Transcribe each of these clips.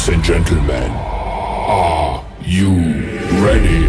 Ladies and gentlemen, are you ready?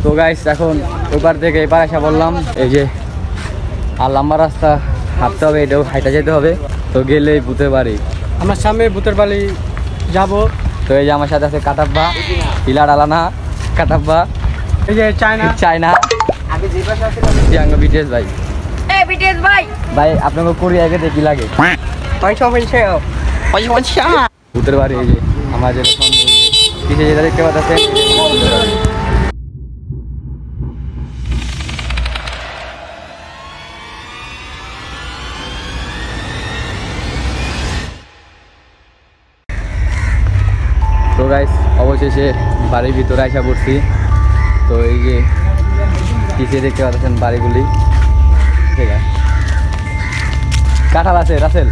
তো guys এখন ওইবার থেকে এবার আসা বললাম এই যে আর লম্বা রাস্তা হাঁটতে হবে, এটাও হাইটা যেতে হবে। তো গেলে ভূতের বাড়ি, আমার সামনে ভূতের বাড়ি যাব। তো এই যে আমার সাথে আছে কাটাব্বা, পিলা ডালানা কাটাব্বা, এই যে চায়না চায়না আগে যে পাশে আছে টিয়াঙ্গা বিটিএস ভাই। এই বিটিএস ভাই ভাই আপনাকে কোরিয়া আগে দেখি লাগে ভূতের বাড়ি। এই যে আমার যে পিছিয়ে যেটা দেখতে পাচ্ছে তো গাইস অবশেষে বাড়ির ভিতরে আসা পড়ছি। তো এই যে পিছিয়ে দেখতে পাচ্ছেন বাড়িগুলি, ঠিক আছে। কাঁঠাল আছে রাসেল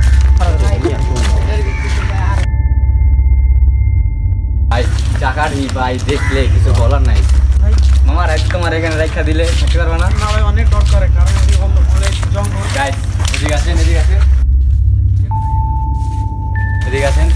ভাই, জায়গাটি ভাই দেখলে কিছু বলার নাই। মামা রাইট তোমার এখানে রাখা দিলে থাকতে পারবে না? না ভাই, অনেক ডর করে, কারণ অনেক জঙ্গল। গাইস এদিকে আছেন, এদিকে আছেন, এদিকে আছেন।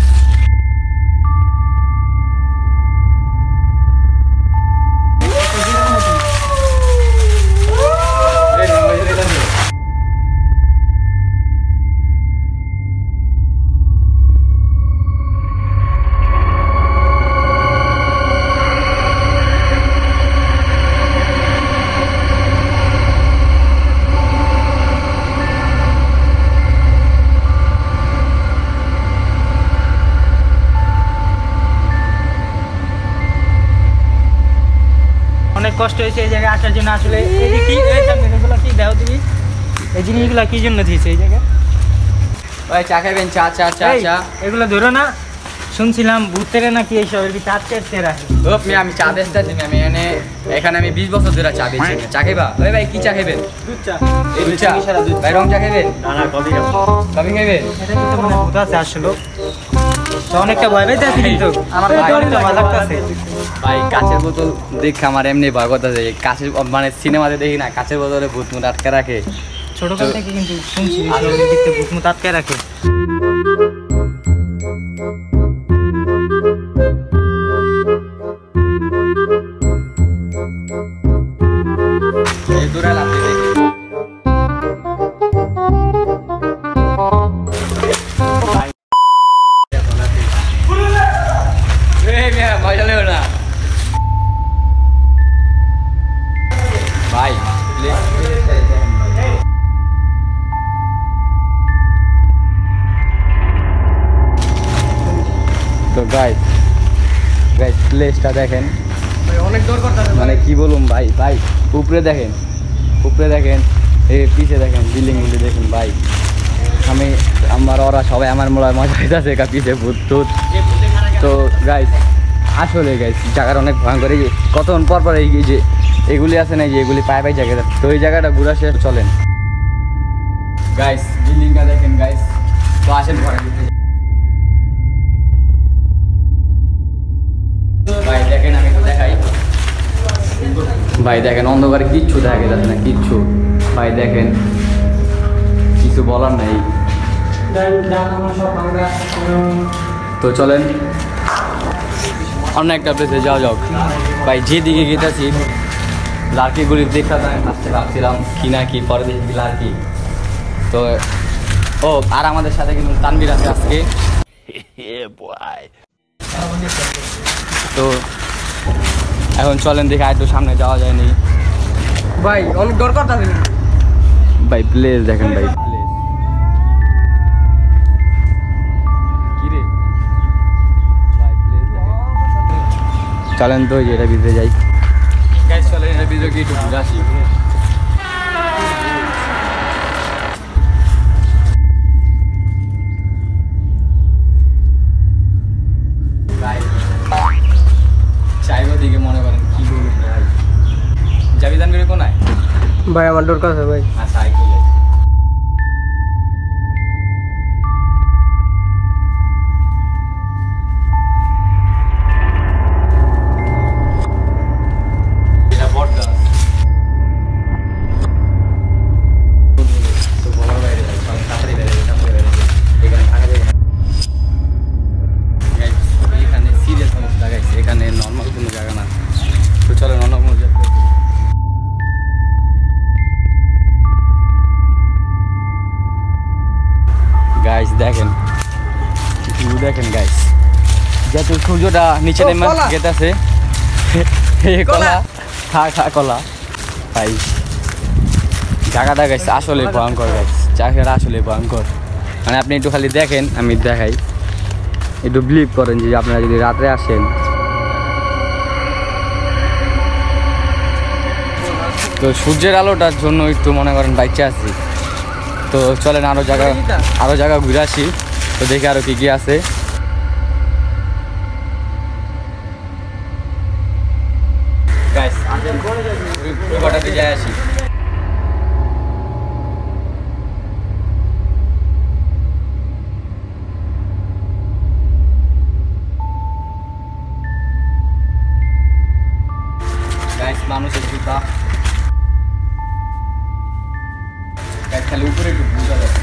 অনেক কষ্ট হয়েছে এই জায়গায় আসার জন্য। আসলে এই কি এগুলো কি দাও তুমি, এই জিনিসগুলো কি জন্য দিয়েছে এই জায়গায়? ভাই চা খাবেন? চা চা চা চা এগুলো ধরো না, শুনছিলাম ভূতের নাকি এইসব চা চেতে রাখে। আমি চা বেচতে আছি, আমি এখানে আমি 20 বছর ধরে চা বেচি। চা খাইবা? ওই ভাই কি চা খাইবেন? দুধ চা। এই দুধ চা ভাই, রং চা খাইবেন? না না, কফি খাবো। কফি খাইবেন? এটা কিন্তু মনে ভূত আছে আসলে। তো অনেকটা ভয় পেতে আছি, কিন্তু আমার অনেকটা ভয় লাগতেছে ভাই। কাঁচের বোতল দেখে আমার এমনি ভয় করতেছে। কাঁচের মানে সিনেমাতে দেখি না কাঁচের বোতলে ভূত মুত আটকে রাখে, ছোটকাল থেকে কিন্তু শুনছি ভূত মুত আটকে রাখে। তো গাইস প্লেসটা দেখেন, অনেক দূর করতে মানে কি বলুম ভাই। ভাই উপরে দেখেন, উপরে দেখেন, এই পিছে দেখেন, বিল্ডিংগুলি দেখেন ভাই। আমার ওরা সবাই আমার মজা হইতেছে পিছে ভূত টুত। তো গাইস আসলে গাইস জায়গাটা অনেক ভয়ঙ্কর। এই যে কতক্ষণ পর পর এই যে এগুলি আছে না, যে এগুলি পায়ে পায়ে জায়গা, তো এই জায়গাটা ঘুরা শেষ চলেন গাইস। বিল্ডিংটা দেখেন গাইস। তো আসেন ঘরে ভাই, দেখেন আমি একটু দেখাই ভাই। দেখেন অন্ধকারে কিচ্ছু দেখা যাচ্ছে না, কিচ্ছু ভাই। দেখেন কিছু বলার নাই। তো চলেন অন্য একটা প্লেসে যাওয়া যাক ভাই। যেদিকে গেতেছি লার্কিগুলি দেখা যায়, আসতে ভাবছিলাম কি না কি, পরে দেখি লার্কি। তো ও আর আমাদের সাথে কিন্তু তানভীর আছে আজকে। তো এখন চলেন দেখি, আর একটু সামনে যাওয়া যায়নি। ভাই অনেক ডর করতেছে ভাই প্লেস দেখেন ভাই প্লেস কি রে ভাই প্লেস দেখেন চলেন তো এটা ভিতরে যাই গাইস চলেন এটা ভিতরে গিয়ে একটু ঘুরে আসি চাইবো দিকে মনে করেন কি বলবো ভাই যাবি জানবি কোনায় ভাই আমার ডর করতেছে ভাই আচ্ছা আই যাই এটা বট গাছ তো বড় বাইরে যাই তাড়াতাড়ি বেরিয়ে যাই এখানে থাকা যাবে না এখানে সিরিয়াস অবস্থা গাইছে এখানে নর্মাল কোনো জায়গা না তো চলো নর্মাল কোনো জায়গা গাইস দেখেন ভিউ দেখেন গাইস যত সূর্যটা নিচে নেমে গেতেছে কলা খা কলা ভাই জায়গাটা গাইস আসলে ভয়ঙ্কর গাইস জায়গাটা আসলে ভয়ঙ্কর মানে আপনি একটু খালি দেখেন আমি দেখাই একটু বিলিভ করেন যে আপনারা যদি রাত্রে আসেন তো সূর্যের আলোটার জন্য একটু মনে করেন বাইচে আছি তো চলেন আরো জায়গা ঘুরে আসি তো দেখি আরো কি আছে গাইস আসেন ওই কটাতে যাই আসি গাইস মানুষের জুতা খালি উপরে একটু বুঝা যাবে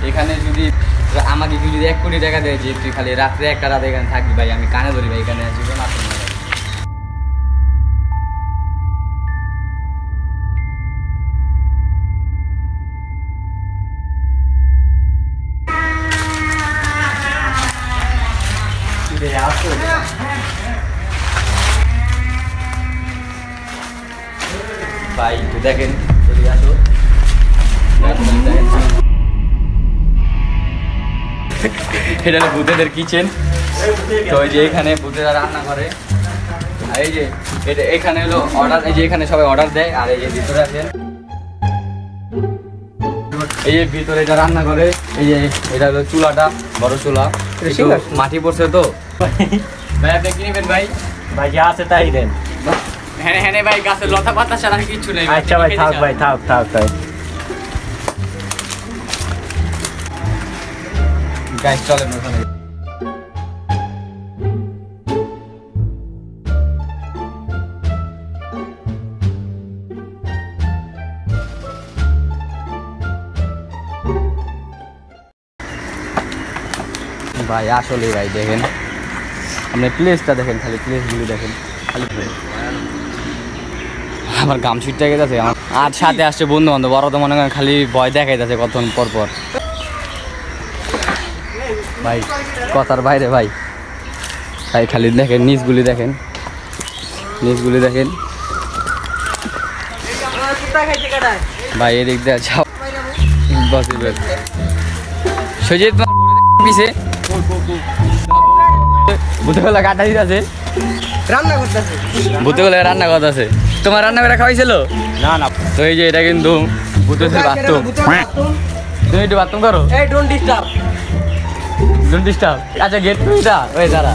এখানে যদি আমাকে যদি 1 কোটি টাকা দেয় যে তুই খালি রাত্রে একটা রাত এখানে থাকবি ভাই আমি কানে ধরি ভাই এখানে জীবন আসে না ভাই একটু দেখেন যদি আসো এটা হলো ভূতেদের কিচেন তো এই যে এখানে ভূতেরা রান্না করে আর এই যে এটা এখানে হলো অর্ডার এই যে এখানে সবাই অর্ডার দেয় আর এই যে ভিতরে আসেন এই যে ভিতরে এটা রান্না করে এই যে এটা হলো চুলাটা বড় চুলা মাটি পড়ছে তো ভাই আপনি কি নেবেন ভাই ভাই যা আছে তাই দেন হ্যাঁ হ্যাঁ ভাই গাছের লতা পাতা ছাড়া কিছু নেই আচ্ছা ভাই থাক তাই গাইস চলেন ওখানে ভাই আসলে ভাই দেখেন আপনি প্লেসটা দেখেন খালি প্লেসগুলি দেখেন খালি আমার গাম ছুটতে গেছে আর সাথে আসছে বন্ধু বান্ধব বড় তো মনে করেন খালি ভয় দেখাই যাচ্ছে কতক্ষণ পর পর ভাই কথার বাইরে ভাই ভাই খালি দেখেন নিচগুলি দেখেন ভাই এদিক দিয়ে যাও সজিত পিছে ভূতগুলা কাটা দিতেছে ভূতগুলা রান্না করতেছে তোমার রান্না করে খাওয়াইছিল না তো এই যে এটা কিন্তু ভূতের বাথরুম তুমি একটু বাথরুম করো ডোন্ট ডিস্টার্ব আচ্ছা গেট এটা ওই দাঁড়া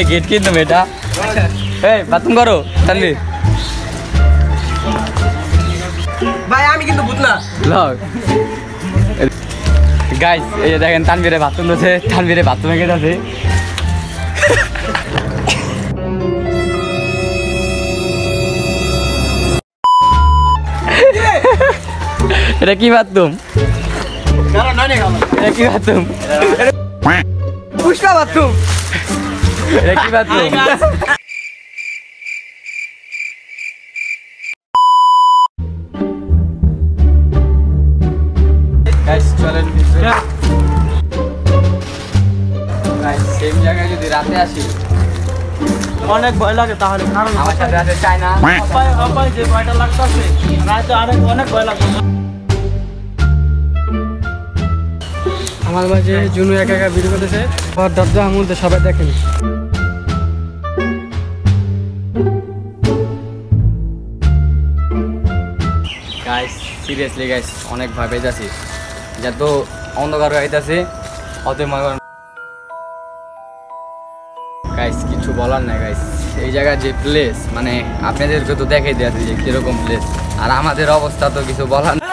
গেট কিন্তু এটা এই বাথরুম করো তাহলে ভাই আমি কিন্তু ভূত না গাইস এই যে দেখেন তানভীরে বাথরুম আছে তানভীরে বাথরুমে গেছে এটা কি বাথরুম এটা কি বাথরুম পুষ্পা বাথরুম এটা কি বাথরুম গাইস চলেন গাইস সেম জায়গায় যদি রাতে আসি অনেক ভয় লাগে তাহলে, কারণ আমার সাথে আছে চায়না। অপায় যে ভয়টা লাগতেছে রাতে অনেক ভয় লাগবে। আমার মাঝে জুনু একা একা ভিডিও করতেছে, আর দাদা আমার মধ্যে সবাই দেখেন। গাইস সিরিয়াসলি গাইস অনেক ভয় পেয়েছি, যত অন্ধকার হইতাছে অত গাইস কিছু বলার নাই গাইস। এই জায়গার যে প্লেস মানে আপনাদেরকে তো দেখাই দিয়েছি যে কিরকম প্লেস, আর আমাদের অবস্থা তো কিছু বলার নাই।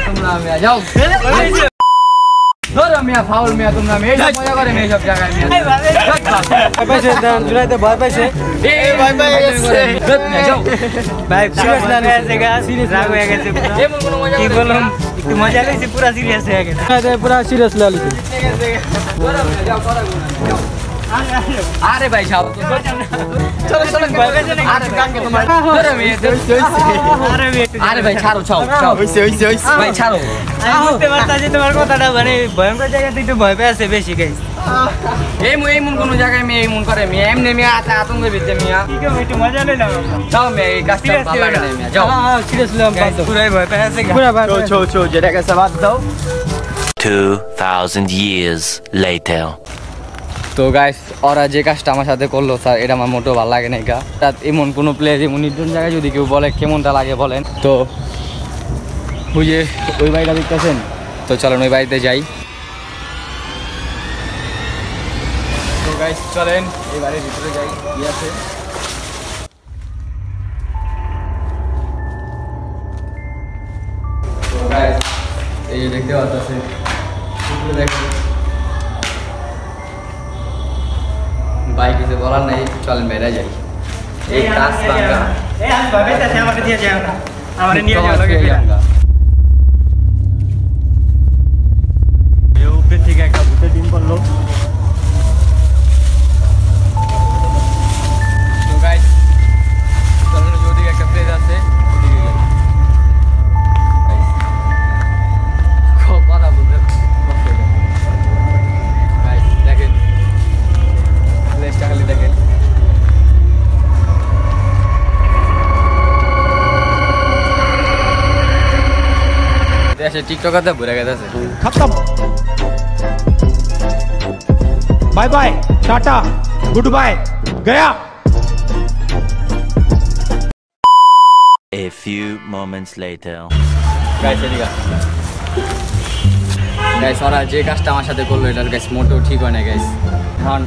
তোমরা মিয়া যাও, ধরো মিয়া ফাউল মিয়া, তোমরা মেয়ে মজা করে মেয়ে সব জায়গায় মিয়া জুলাইতে ভয় পাইছে, ভাই সিরিয়াস লাগে জায়গা, সিরিয়াস রাগ হয়ে গেছে পুরো। এমন কোনো মজা কি বললাম, একটু মজা লাগছে, পুরো সিরিয়াস হয়ে গেছে। পুরা সিরিয়াস লাগছে। আরে ভাই যাও, চলো চলো ভয় পেয়েছে নাকি? ধরো মিয়া, আরে ভাই ছাড়ো, ছাড়ো ভাই ছাড়ো। আমি বুঝতে পারতাছি তোমার কথাটা, মানে ভয়ঙ্কর জায়গাতে একটু ভয় পেয়ে আছে বেশি গাইস। এমন কোন জায়গায় মেয়ে এমন করে মিয়া, এমনি মিয়া আতঙ্কের ভিতরে মিয়া। ঠিক আছে একটু মজা লইলাম। যাও মেয়ে, এই কাজটা ভালো লাগে না মিয়া, যাও। সিরিয়াসলি পুরাই ভয় পেয়ে আছে। পুরা ভাই যেটা কাছে বাদ দাও। 2000 years later. তো গাইস ওরা যে কাজটা আমার সাথে করলো স্যার, এটা আমার মোটেও ভালো লাগে না। এটা এমন কোনো প্লেস এমন নির্জন জায়গায় যদি কেউ বলে কেমনটা লাগে বলেন তো। ওই যে ওই বাড়িটা দেখতেছেন, তো চলেন ওই বাড়িতে যাই। তো গাইস চলেন এই বাড়ির ভিতরে যাই, কি আছে। তো গাইস এই যে দেখতে পাচ্ছেন, দেখুন ভাই কিছু বলার নাই, চলেন বেড়ে যাই। এই কাজ ভাঙা এই আমি ভয় পেয়েছি, আমাকে দিয়ে যাও না, আমারে নিয়ে যাও লাগে। এই উপরে থেকে একটা ভূতের ডিম পড়লো। তো গাইস চলেন ওদিকে একটা প্লেস আছে, ওদিকে যাই। কথা বলতে গাইস দেখেন প্লেসটা, খালি দেখেন। দেশে টিকটকাতে ভরে গেছে। खत्म bye bye tata goodbye गया। A few moments later. Guys এদিকে গাইস, ওরা যে কাজটা আমার সাথে করলো এটার গাইস মোটেও ঠিক হয় না গাইস। এখন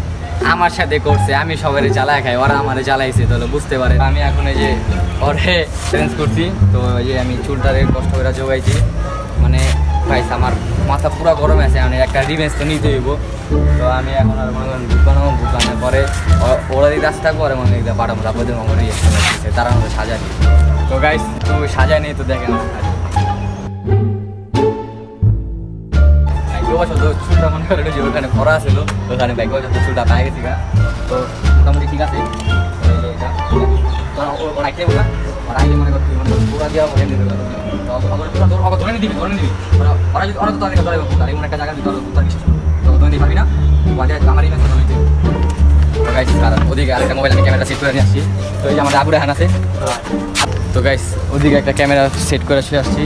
আমার সাথে করছে, আমি সবাই জ্বালায় খাই, ওরা আমারে জ্বালাইছে, তাহলে বুঝতে পারে। আমি এখন এই যে ওরে চেঞ্জ করছি, তো এই যে আমি চুলটারে কষ্ট করে জোগাইছি, মানে গাইস আমার মাথা পুরো গরম আছে, মানে একটা রিভেঞ্জ তো নিতে হইব। তো আমি এখন আর মনে করেন ভূত বানাবো, ভূত বানানোর পরে ওরা দিকে আসতে থাকবো, আর মনে দিকে পাঠাবো, তারপরে মনে ইয়ে তারা আমাদের সাজানি। তো গাইস তো সাজায় নেই, তো দেখেন চুলটা মনে করে যে ওখানে ভরা ছিল, ওখানে ব্যাগ চুলটা পাই গেছি গা। তো মোটামুটি ঠিক আছে। মনে করতে পুরা দেওয়া ধরে নিবি, ওরা যদি ওরা তো তাদের ধরে এমন একটা জায়গা দিতে হবে, তুমি পারবি না। আমার এই তো গাইস ওদিকে আরেকটা মোবাইল আমি ক্যামেরা সেট করে নিয়ে আসছি। তো এই যে আমাদের আবু রেহান আছে। তো গাইস ওদিকে একটা ক্যামেরা সেট করে শুয়ে আসছি।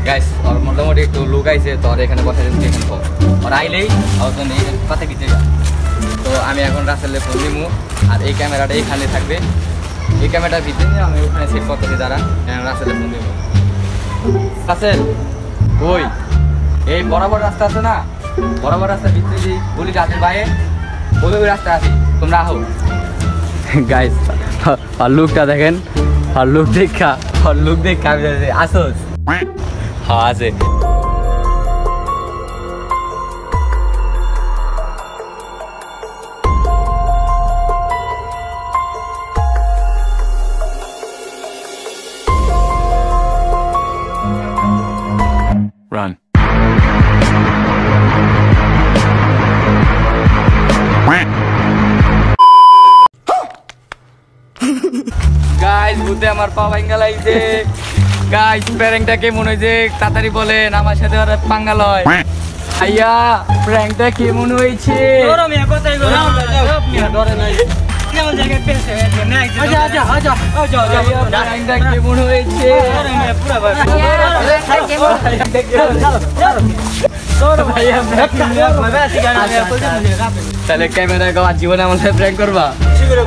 গাইস ওর মোটামুটি একটু লুক আইছে, তো আর এখানে বসে এখানে ওর আইলেই কথা কিছু যা। তো আমি এখন রাসেলে ফোন দিব, আর এই ক্যামেরাটা এইখানে থাকবে, এই ক্যামেরাটার ভিতরে নিয়ে আমি ওখানে সেট করতেছি, দাঁড়া রাসেলে ফোন দিব। রাসেল ওই এই বরাবর রাস্তা আছে না, বরাবর রাস্তার ভিতরে যে গলিটা আছে বাইরে, ওই রাস্তা আছে, তোমরা আহো। গাইস আর লুকটা দেখেন, আর লুক দেখা আমি আসোস। হ্যাঁ আছে। Run. গাইস ভূতে আমার পা ভাঙা লাইছে গাইস প্র্যাঙ্কটা কেমন হয়েছে তাড়াতাড়ি বলেন আমার সাথে আর পাঙ্গা লয় আইয়া প্র্যাঙ্কটা কেমন হয়েছে ধরো মিয়া কথাই গো মিয়া ধরে নাই কেমন জায়গায় পেছে না আচ্ছা আচ্ছা আচ্ছা আচ্ছা প্র্যাঙ্কটা কেমন হয়েছে ধরো মিয়া পুরো ভাই তাহলে ক্যামেরা গাওয়ার জীবনে আমার সাথে প্র্যাঙ্ক করবা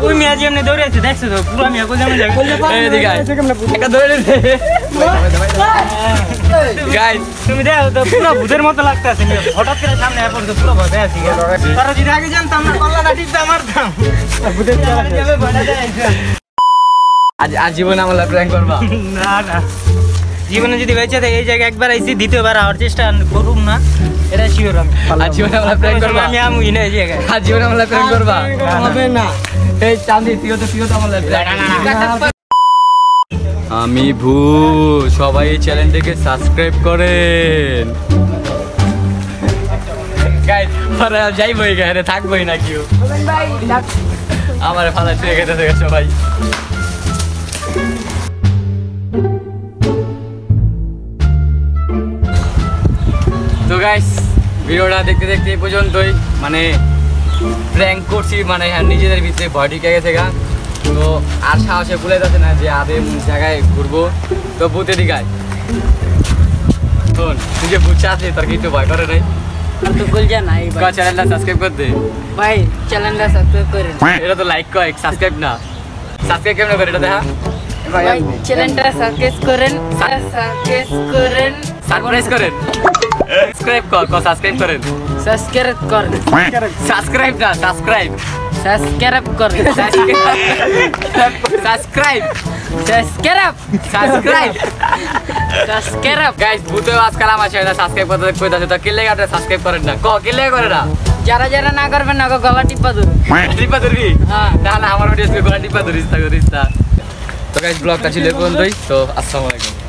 ওই মিয়া জি এমনি দৌড়ে আছে দেখছো তো পুরো মিয়া কোন জায়গায় এদিকে আয় একটা ধরে নে গাইস তুমি দেখো তো পুরো ভূতের মতো লাগতেছে হঠাৎ করে সামনে এসে পড়ছে পুরো ভয় আছে তারা যদি আগে জানতাম না কল্লাটা টিপতে মারতাম ভূতের যাবে ভয় যায় আজ জীবনে আমার প্র্যাঙ্ক করবা না না জীবনে যদি বেঁচে থাকে এই জায়গায় একবার আইছি দ্বিতীয়বার আওয়ার চেষ্টা করুম না এটা শিওর আমি আজ জীবনে আমার প্র্যাঙ্ক করবা আমি আমুই না এই জায়গায় আজ জীবনে আমার প্র্যাঙ্ক করবা হবে না এই চাঁদি তুইও তো আমার আমি ভূ সবাই এই চ্যানেলটাকে সাবস্ক্রাইব করেন গাইস পরে যাইবই গায়ে থাকবই না কেউ আমার ফালা ছুঁয়ে গেছে সবাই তো গাইস ভিডিওটা দেখতে দেখতে এই পর্যন্তই মানে প্র্যাঙ্ক করছি মানে নিজেদের ভিতরে ভয় ঢুকে গেছে গা তো আর সাহসে ভুলে যাচ্ছে না যে আদে জায়গায় ঘুরবো তো ভূতে দিঘায় শোন তুই যে ভূত আছে তোর কিছু ভয় করে নাই তো বল যা নাই ভাই চ্যানেলটা সাবস্ক্রাইব করতে ভাই চ্যানেলটা সাবস্ক্রাইব করেন এটা তো লাইক কর সাবস্ক্রাইব না সাবস্ক্রাইব কেমন করে এটা দেখা ভাই চ্যানেলটা সাবস্ক্রাইব করেন সাবস্ক্রাইব করেন সাবস্ক্রাইব কর সাবস্ক্রাইব করেন সাবস্ক্রাইব করেন সাবস্ক্রাইব না সাবস্ক্রাইব সাবস্ক্রাইব করেন সাবস্ক্রাইব সাবস্ক্রাইব গাইস ভূতে আজকাল আমার চ্যানেলটা সাবস্ক্রাইব করতে কইতাছে তো কিলে আপনি সাবস্ক্রাইব করেন না কিলে করে না যারা যারা না করবেন না গলা টিপা ধরুন টিপা ধরবি হ্যাঁ তাহলে আমার ভিডিও গলা টিপা ধরিস তা তো গাইস ব্লগটা ছিল এই পর্যন্তই তো আসসালামু আলাইকুম